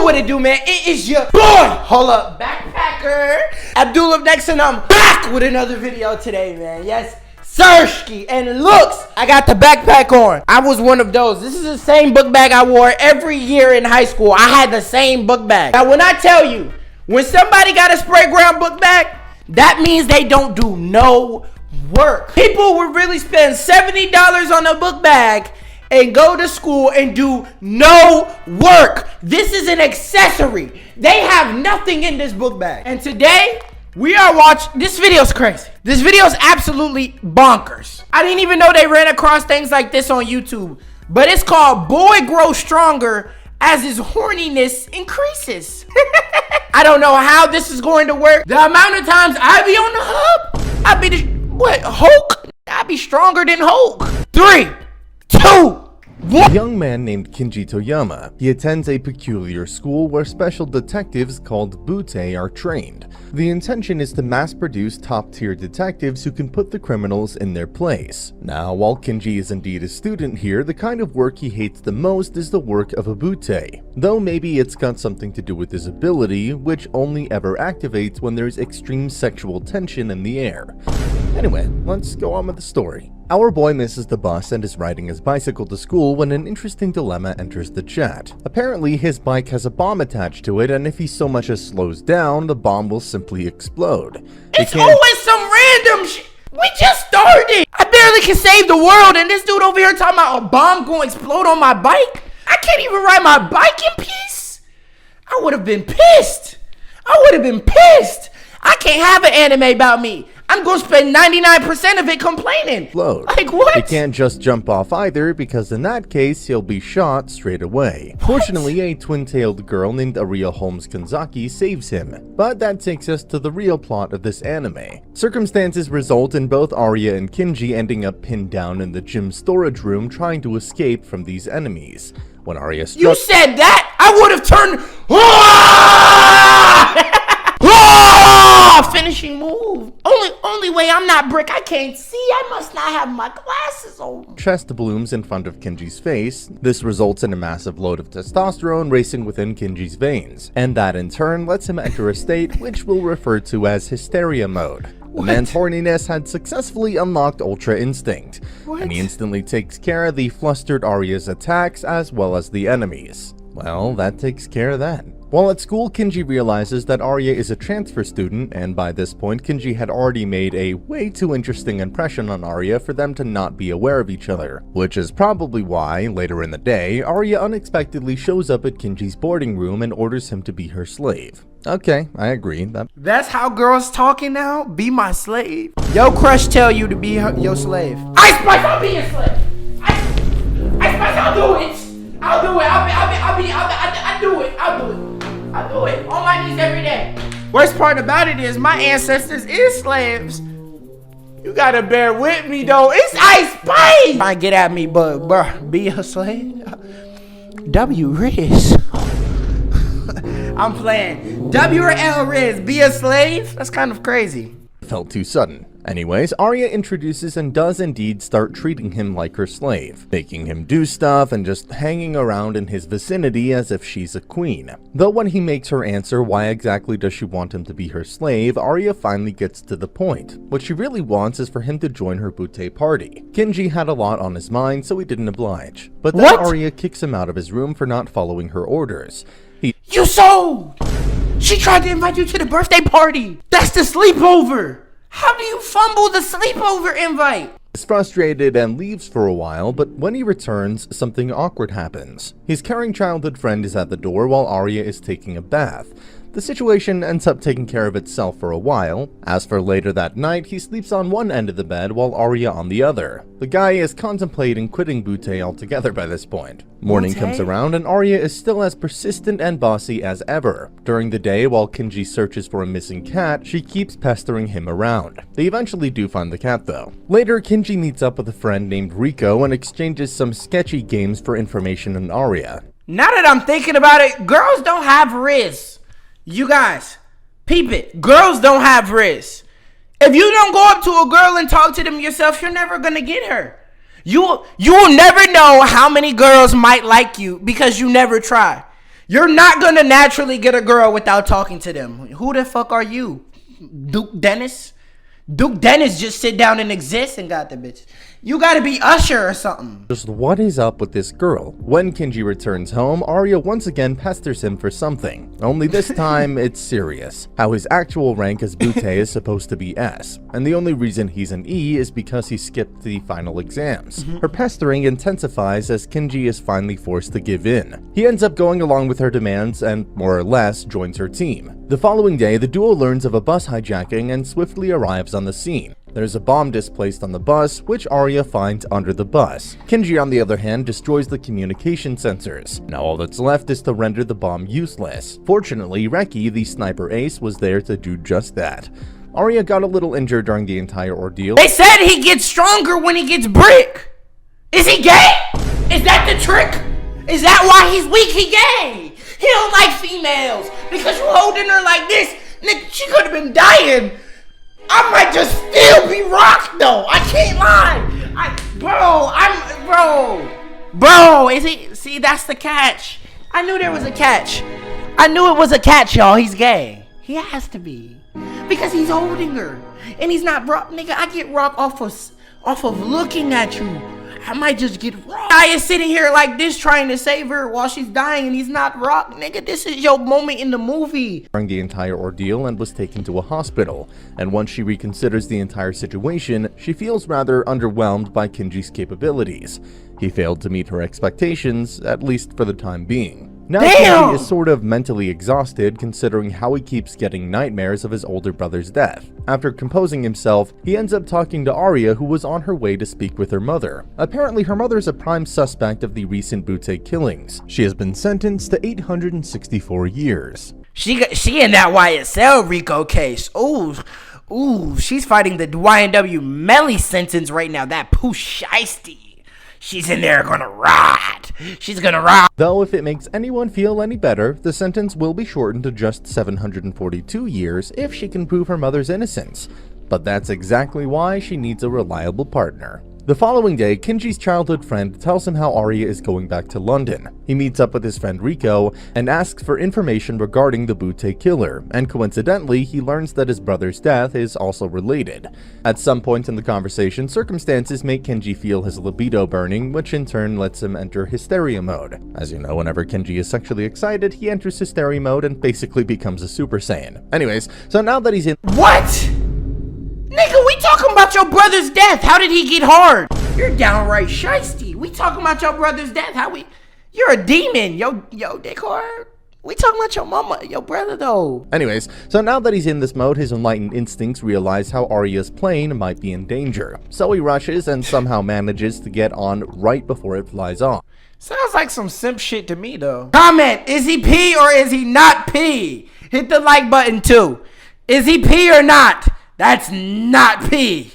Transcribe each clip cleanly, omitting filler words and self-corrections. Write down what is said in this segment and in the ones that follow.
What it do, man? It is your boy. Hold up, backpacker. Abdul up next, and I'm back with another video today, man. Yes, Sirski. And looks, I got the backpack on. I was one of those. This is the same book bag I wore every year in high school. I had the same book bag. Now, when I tell you, when somebody got a spray ground book bag, that means they don't do no work. People would really spend $70 on a book bag and go to school and do no work. This is an accessory. They have nothing in this book bag. And today, we are watching, this video's crazy. This video is absolutely bonkers. I didn't even know they ran across things like this on YouTube. But it's called Boy Grow Stronger as his horniness increases. I don't know how this is going to work. The amount of times I be on the hub, I be Hulk? I be stronger than Hulk. 3, 2, a young man named Kenji Toyama. He attends a peculiar school where special detectives called Butte are trained. The intention is to mass-produce top-tier detectives who can put the criminals in their place. Now, while Kenji is indeed a student here, the kind of work he hates the most is the work of a Butte. Though maybe it's got something to do with his ability, which only ever activates when there's extreme sexual tension in the air. Anyway, let's go on with the story. Our boy misses the bus and is riding his bicycle to school when an interesting dilemma enters the chat. Apparently, his bike has a bomb attached to it, and if he so much as slows down, the bomb will simply explode. It's always some random shit. We just started. I barely can save the world, and this dude over here talking about a bomb going to explode on my bike? I can't even ride my bike in peace? I would have been pissed. I can't have an anime about me. I'm going to spend 99% of it complaining. Like what? He can't just jump off either, because in that case, he'll be shot straight away. What? Fortunately, a twin-tailed girl named Arya Holmes Kanzaki saves him. But that takes us to the real plot of this anime. Circumstances result in both Arya and Kenji ending up pinned down in the gym storage room trying to escape from these enemies. When Arya struck— You said that? I would have turned— finishing move. Only way I'm not brick, I can't see. I must not have my glasses on. Chest blooms in front of Kenji's face. This results in a massive load of testosterone racing within Kenji's veins, and that in turn lets him enter a state which we'll refer to as hysteria mode. The man's horniness had successfully unlocked Ultra Instinct, and he instantly takes care of the flustered Arya's attacks as well as the enemies. Well, that takes care of that. While at school, Kenji realizes that Arya is a transfer student, and by this point, Kenji had already made a way too interesting impression on Arya for them to not be aware of each other. Which is probably why, later in the day, Arya unexpectedly shows up at Kenji's boarding room and orders him to be her slave. Okay, I agree. That's how girls talking now? Be my slave? Yo crush tell you to be your slave. Ice Spice, I'll be your slave. Ice Spice, I'll do it. I'll do it on my knees every day. Worst part about it is my ancestors is slaves. You gotta bear with me though. It's Ice Spice. Try and get at me, but bruh, be a slave. W Riz. I'm playing. W or L Riz, be a slave? That's kind of crazy. Felt too sudden. Anyways, Arya introduces and does indeed start treating him like her slave, making him do stuff and just hanging around in his vicinity as if she's a queen. Though when he makes her answer why exactly does she want him to be her slave, Arya finally gets to the point. What she really wants is for him to join her Butte party. Kenji had a lot on his mind, so he didn't oblige. But then Arya kicks him out of his room for not following her orders. You sold! She tried to invite you to the birthday party! That's the sleepover! How do you fumble the sleepover invite? He's frustrated and leaves for a while, but when he returns, something awkward happens. His caring childhood friend is at the door while Arya is taking a bath. The situation ends up taking care of itself for a while. As for later that night, he sleeps on one end of the bed while Arya on the other. The guy is contemplating quitting Butte altogether by this point. Morning comes around and Arya is still as persistent and bossy as ever. During the day, while Kenji searches for a missing cat, she keeps pestering him around. They eventually do find the cat though. Later, Kenji meets up with a friend named Rico and exchanges some sketchy games for information on Arya. Now that I'm thinking about it, girls don't have Riz. You guys, peep it. Girls don't have Riz. If you don't go up to a girl and talk to them yourself, you're never gonna get her. You will never know how many girls might like you because you never try. You're not gonna naturally get a girl without talking to them. Who the fuck are you? Duke Dennis? Duke Dennis just sit down and exist and got the bitch. You gotta be Usher or something. Just what is up with this girl? When Kenji returns home, Arya once again pesters him for something. Only this time, it's serious. How his actual rank as Butte is supposed to be S, and the only reason he's an E is because he skipped the final exams. Her pestering intensifies as Kenji is finally forced to give in. He ends up going along with her demands and, more or less, joins her team. The following day, the duo learns of a bus hijacking and swiftly arrives on the scene. There's a bomb displaced on the bus, which Arya finds under the bus. Kenji, on the other hand, destroys the communication sensors. Now all that's left is to render the bomb useless. Fortunately, Reki, the sniper ace, was there to do just that. Arya got a little injured during the entire ordeal. They said he gets stronger when he gets brick. Is he gay? Is that the trick? Is that why he's weak? He gay. He don't like females because you holding her like this. Nigga, she could have been dying. I might just still be rocked though. I can't lie. Bro, is he? See, that's the catch. I knew there was a catch. I knew it was a catch, y'all. He's gay. He has to be. Because he's holding her. And he's not rock. Nigga, I get rock off of looking at you. I might just get rocked. I is sitting here like this trying to save her while she's dying and he's not rocked. Nigga, this is your moment in the movie. During the entire ordeal and was taken to a hospital. And once she reconsiders the entire situation, she feels rather underwhelmed by Kenji's capabilities. He failed to meet her expectations, at least for the time being. Now Kenji is sort of mentally exhausted considering how he keeps getting nightmares of his older brother's death. After composing himself, he ends up talking to Arya, who was on her way to speak with her mother. Apparently her mother is a prime suspect of the recent Butte killings. She has been sentenced to 864 years. She in that YSL Rico case. Ooh, she's fighting the YNW Melly sentence right now. That poo shiesty. She's in there gonna rot. She's gonna rot. Though if it makes anyone feel any better, the sentence will be shortened to just 742 years if she can prove her mother's innocence. But that's exactly why she needs a reliable partner. The following day, Kenji's childhood friend tells him how Arya is going back to London. He meets up with his friend Rico and asks for information regarding the Butte killer, and coincidentally, he learns that his brother's death is also related. At some point in the conversation, circumstances make Kenji feel his libido burning, which in turn lets him enter hysteria mode. As you know, whenever Kenji is sexually excited, he enters hysteria mode and basically becomes a Super Saiyan. Anyways, so now that he's in— What? Nigga, we talking about your brother's death. How did he get hard? You're downright shiesty. We talking about your brother's death. You're a demon. Yo, dick hard. We talking about your mama, your brother though. Anyways, so now that he's in this mode, his enlightened instincts realize how Arya's plane might be in danger. So he rushes and somehow manages to get on right before it flies off. Sounds like some simp shit to me though. Comment, is he P or is he not P? Hit the like button too. Is he P or not? That's not P.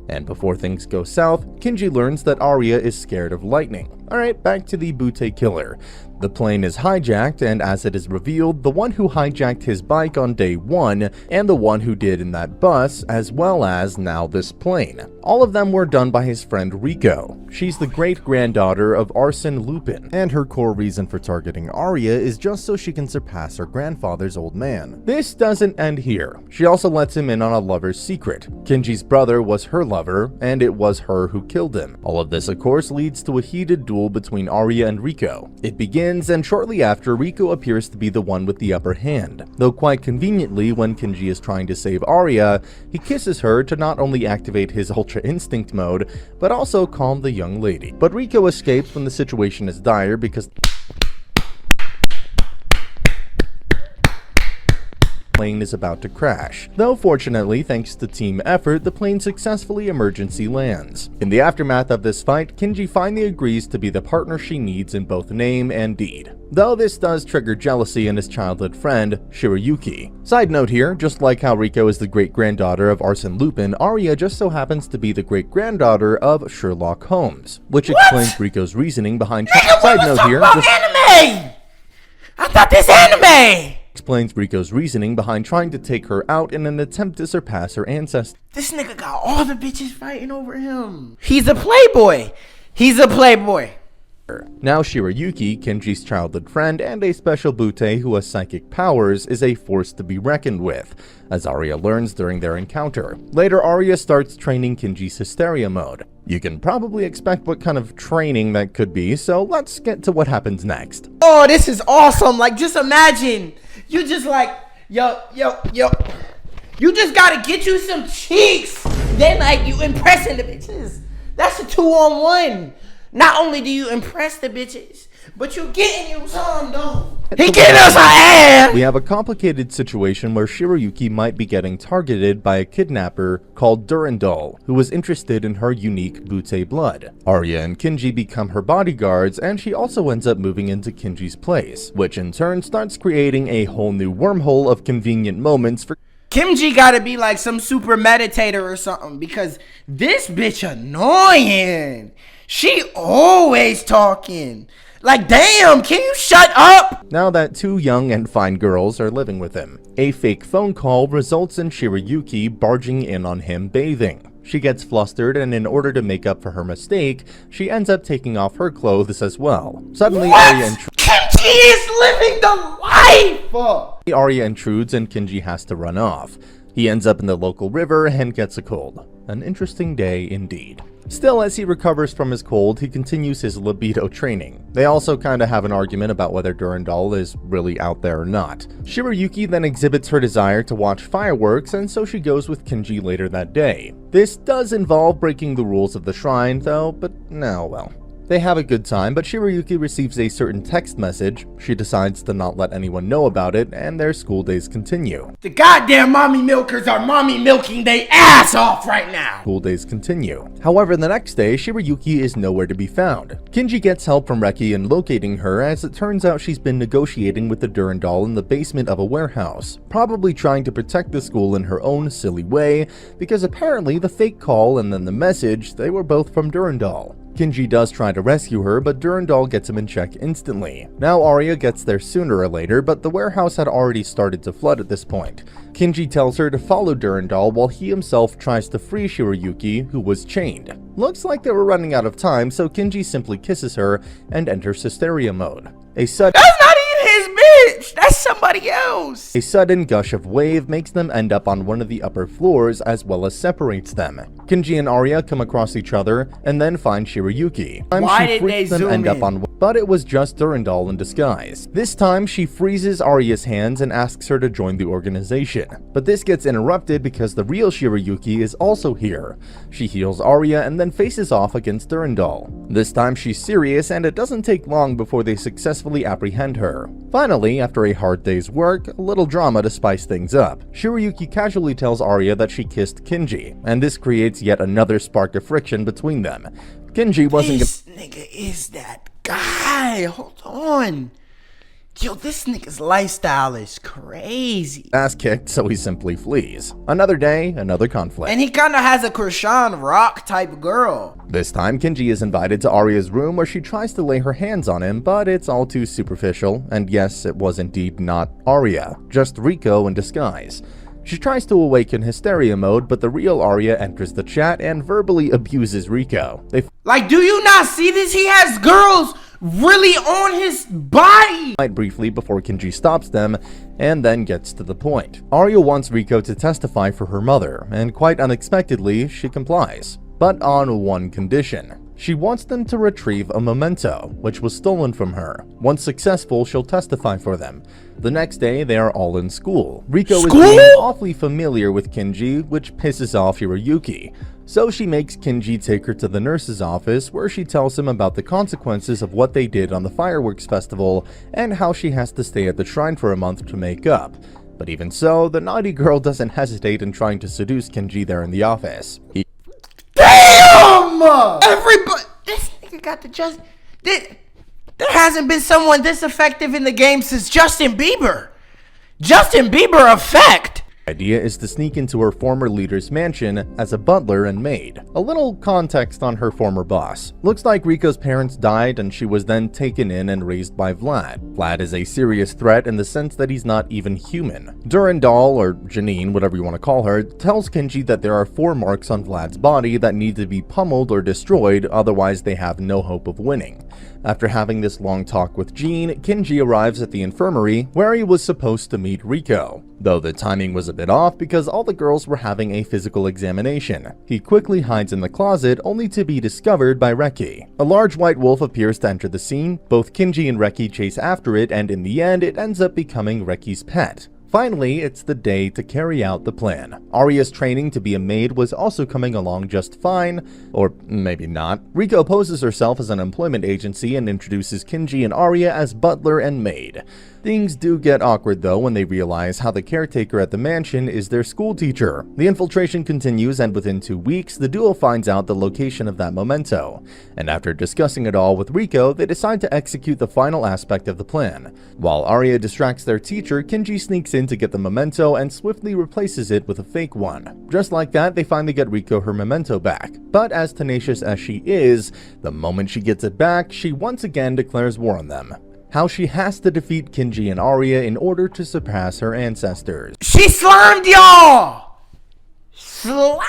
And before things go south, Kenji learns that Arya is scared of lightning. Alright, back to the Butte killer. The plane is hijacked, and as it is revealed, the one who hijacked his bike on day 1, and the one who did in that bus, as well as now this plane. All of them were done by his friend Rico. She's the great-granddaughter of Arsène Lupin, and her core reason for targeting Arya is just so she can surpass her grandfather's old man. This doesn't end here. She also lets him in on a lover's secret. Kenji's brother was her lover, and it was her who killed him. All of this, of course, leads to a heated duel between Arya and Rico. It begins, and shortly after, Rico appears to be the one with the upper hand. Though quite conveniently, when Kenji is trying to save Arya, he kisses her to not only activate his Ultra Instinct mode, but also calm the young lady. But Rico escapes when the situation is dire because plane is about to crash, though fortunately, thanks to team effort, the plane successfully emergency lands. In the aftermath of this fight, Kenji finally agrees to be the partner she needs in both name and deed, though this does trigger jealousy in his childhood friend, Shirayuki. Side note here, just like how Rico is the great-granddaughter of Arsène Lupin, Arya just so happens to be the great-granddaughter of Sherlock Holmes, which explains Rico's reasoning behind— Side note here, anime! I thought this anime! Explains Rico's reasoning behind trying to take her out in an attempt to surpass her ancestors. This nigga got all the bitches fighting over him. He's a playboy. He's a playboy. Now Shirayuki, Kenji's childhood friend and a special Butte who has psychic powers, is a force to be reckoned with, as Arya learns during their encounter. Later, Arya starts training Kenji's hysteria mode. You can probably expect what kind of training that could be, so let's get to what happens next. Oh, this is awesome. Like, just imagine, you just like, yo. You just gotta get you some cheeks. Then, like, you impressing the bitches. That's a 2-on-1. Not only do you impress the bitches, but you getting you some, though. He getting us our ass! We have a complicated situation where Shirayuki might be getting targeted by a kidnapper called Durandal, who was interested in her unique Butte blood. Arya and Kenji become her bodyguards, and she also ends up moving into Kenji's place, which in turn starts creating a whole new wormhole of convenient moments for Kenji gotta be like some super meditator or something, because this bitch annoying. She always talking. Like, damn, can you shut up? Now that two young and fine girls are living with him, a fake phone call results in Shirayuki barging in on him bathing. She gets flustered, and in order to make up for her mistake, she ends up taking off her clothes as well. Suddenly, Kenji is living the life! Arya intrudes and Kenji has to run off. He ends up in the local river and gets a cold. An interesting day indeed. Still, as he recovers from his cold, he continues his libido training. They also kinda have an argument about whether Durandal is really out there or not. Shirayuki then exhibits her desire to watch fireworks, and so she goes with Kenji later that day. This does involve breaking the rules of the shrine, though, but no, well. They have a good time, but Shirayuki receives a certain text message. She decides to not let anyone know about it, and their school days continue. The goddamn mommy milkers are mommy milking they ass off right now! School days continue. However, the next day, Shirayuki is nowhere to be found. Kenji gets help from Reki in locating her, as it turns out she's been negotiating with the Durandal in the basement of a warehouse, probably trying to protect the school in her own silly way, because apparently the fake call and then the message, they were both from Durandal. Kenji does try to rescue her, but Durandal gets him in check instantly. Now Arya gets there sooner or later, but the warehouse had already started to flood at this point. Kenji tells her to follow Durandal while he himself tries to free Shirayuki, who was chained. Looks like they were running out of time, so Kenji simply kisses her and enters hysteria mode. That's not even his bitch! That's somebody else! A sudden gush of wave makes them end up on one of the upper floors, as well as separates them. Kenji and Arya come across each other and then find Shirayuki. Why did they zoom in? But it was just Durandal in disguise. This time, she freezes Arya's hands and asks her to join the organization. But this gets interrupted because the real Shirayuki is also here. She heals Arya and then faces off against Durandal. This time she's serious, and it doesn't take long before they successfully apprehend her. Finally, after a hard day's work, a little drama to spice things up. Shirayuki casually tells Arya that she kissed Kenji, and this creates yet another spark of friction between them. Kenji wasn't This nigga is that guy. Hold on. Yo, this nigga's lifestyle is crazy. ass kicked, so he simply flees. Another day, another conflict. And he kinda has a Krishan Rock type girl. This time, Kenji is invited to Arya's room where she tries to lay her hands on him, but it's all too superficial, and yes, it was indeed not Arya, just Rico in disguise. She tries to awaken hysteria mode, but the real Arya enters the chat and verbally abuses Rico. Like, do you not see this? He has girls really on his body. Fight briefly before Kenji stops them and then gets to the point. Arya wants Rico to testify for her mother, and quite unexpectedly, she complies. But on one condition. She wants them to retrieve a memento, which was stolen from her. Once successful, she'll testify for them. The next day, they are all in school. Rico is being awfully familiar with Kenji, which pisses off Shirayuki. So she makes Kenji take her to the nurse's office, where she tells him about the consequences of what they did on the fireworks festival, and how she has to stay at the shrine for a month to make up. But even so, the naughty girl doesn't hesitate in trying to seduce Kenji there in the office. Damn! Everybody, this nigga got the just. There hasn't been someone this effective in the game since Justin Bieber. Justin Bieber effect. Idea is to sneak into her former leader's mansion as a butler and maid. A little context on her former boss. Looks like Rico's parents died and she was then taken in and raised by Vlad. Vlad is a serious threat in the sense that he's not even human. Durandal, or Janine, whatever you want to call her, tells Kenji that there are 4 marks on Vlad's body that need to be pummeled or destroyed, otherwise they have no hope of winning. After having this long talk with Jean, Kenji arrives at the infirmary where he was supposed to meet Riko, though the timing was a bit off because all the girls were having a physical examination. He quickly hides in the closet only to be discovered by Reki. A large white wolf appears to enter the scene, both Kenji and Reki chase after it, and in the end it ends up becoming Reki's pet. Finally, it's the day to carry out the plan. Arya's training to be a maid was also coming along just fine, or maybe not. Riko poses herself as an employment agency and introduces Kenji and Arya as butler and maid. Things do get awkward though when they realize how the caretaker at the mansion is their school teacher. The infiltration continues, and within 2 weeks, the duo finds out the location of that memento. And after discussing it all with Riko, they decide to execute the final aspect of the plan. While Arya distracts their teacher, Kenji sneaks in to get the memento and swiftly replaces it with a fake one. Just like that, they finally get Riko her memento back. But as tenacious as she is, the moment she gets it back, she once again declares war on them. How she has to defeat Kenji and Arya in order to surpass her ancestors. She slimed y'all! You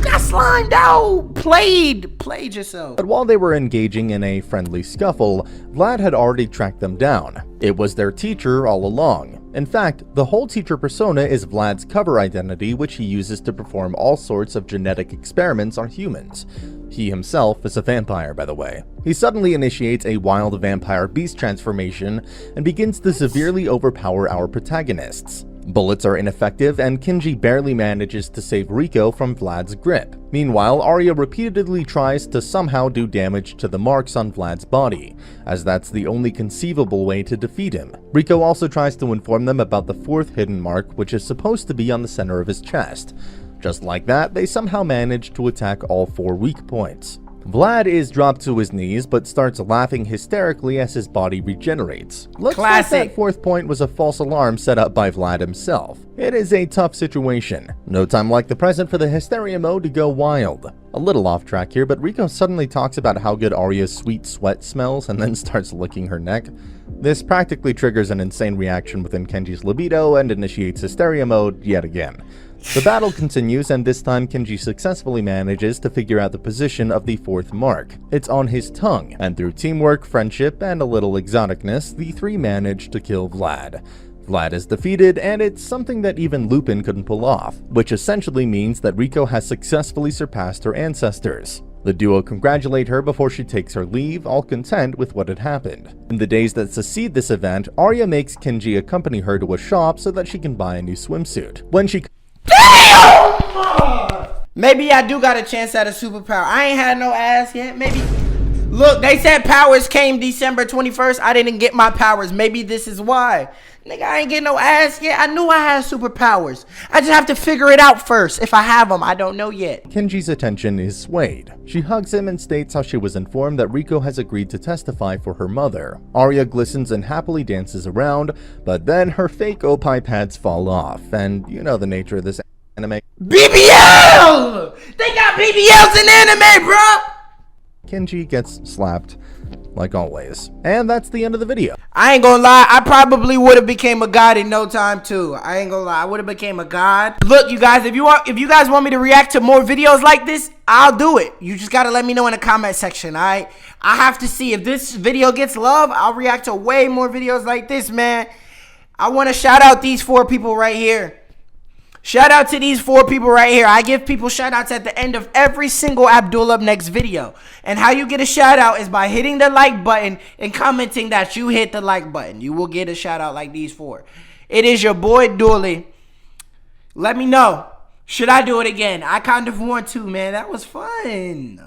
got slimed out! Played yourself. But while they were engaging in a friendly scuffle, Vlad had already tracked them down. It was their teacher all along. In fact, the whole teacher persona is Vlad's cover identity, which he uses to perform all sorts of genetic experiments on humans. He himself is a vampire, by the way. He suddenly initiates a wild vampire beast transformation and begins to severely overpower our protagonists. Bullets are ineffective, and Kenji barely manages to save Riko from Vlad's grip. Meanwhile, Arya repeatedly tries to somehow do damage to the marks on Vlad's body, as that's the only conceivable way to defeat him. Riko also tries to inform them about the 4th hidden mark, which is supposed to be on the center of his chest. Just like that, they somehow manage to attack all 4 weak points. Vlad is dropped to his knees, but starts laughing hysterically as his body regenerates. Looks like that 4th point was a false alarm set up by Vlad himself. It is a tough situation. No time like the present for the hysteria mode to go wild. A little off track here, but Riko suddenly talks about how good Arya's sweet sweat smells and then starts licking her neck. This practically triggers an insane reaction within Kenji's libido and initiates hysteria mode yet again. The battle continues, and this time Kenji successfully manages to figure out the position of the 4th mark. It's on his tongue, and through teamwork, friendship, and a little exoticness, the 3 manage to kill Vlad. Vlad is defeated, and it's something that even Lupin couldn't pull off, which essentially means that Riko has successfully surpassed her ancestors. The duo congratulate her before she takes her leave, all content with what had happened. In the days that succeed this event, Arya makes Kenji accompany her to a shop so that she can buy a new swimsuit. When she Damn! Maybe I do got a chance at a superpower. I ain't had no ass yet. Maybe. Look, they said powers came December 21st. I didn't get my powers. Maybe this is why. Nigga, I ain't getting no ass yet. I knew I had superpowers. I just have to figure it out first. If I have them, I don't know yet. Kenji's attention is swayed. She hugs him and states how she was informed that Riko has agreed to testify for her mother. Arya glistens and happily dances around, but then her fake opie pads fall off, and you know the nature of this anime. BBL! They got BBLs in anime, bro! Kenji gets slapped, like always. And that's the end of the video. I ain't gonna lie, I probably would have became a god in no time too. I ain't gonna lie, I would have became a god. Look, you guys, if you guys want me to react to more videos like this, I'll do it. You just gotta let me know in the comment section, alright? I have to see if this video gets love. I'll react to way more videos like this, man. I want to shout out these 4 people right here. Shout out to these 4 people right here. I give people shout outs at the end of every single Abdul Up Next video. And how you get a shout out is by hitting the like button and commenting that you hit the like button. You will get a shout out like these 4. It is your boy Dooley. Let me know. Should I do it again? I kind of want to, man. That was fun.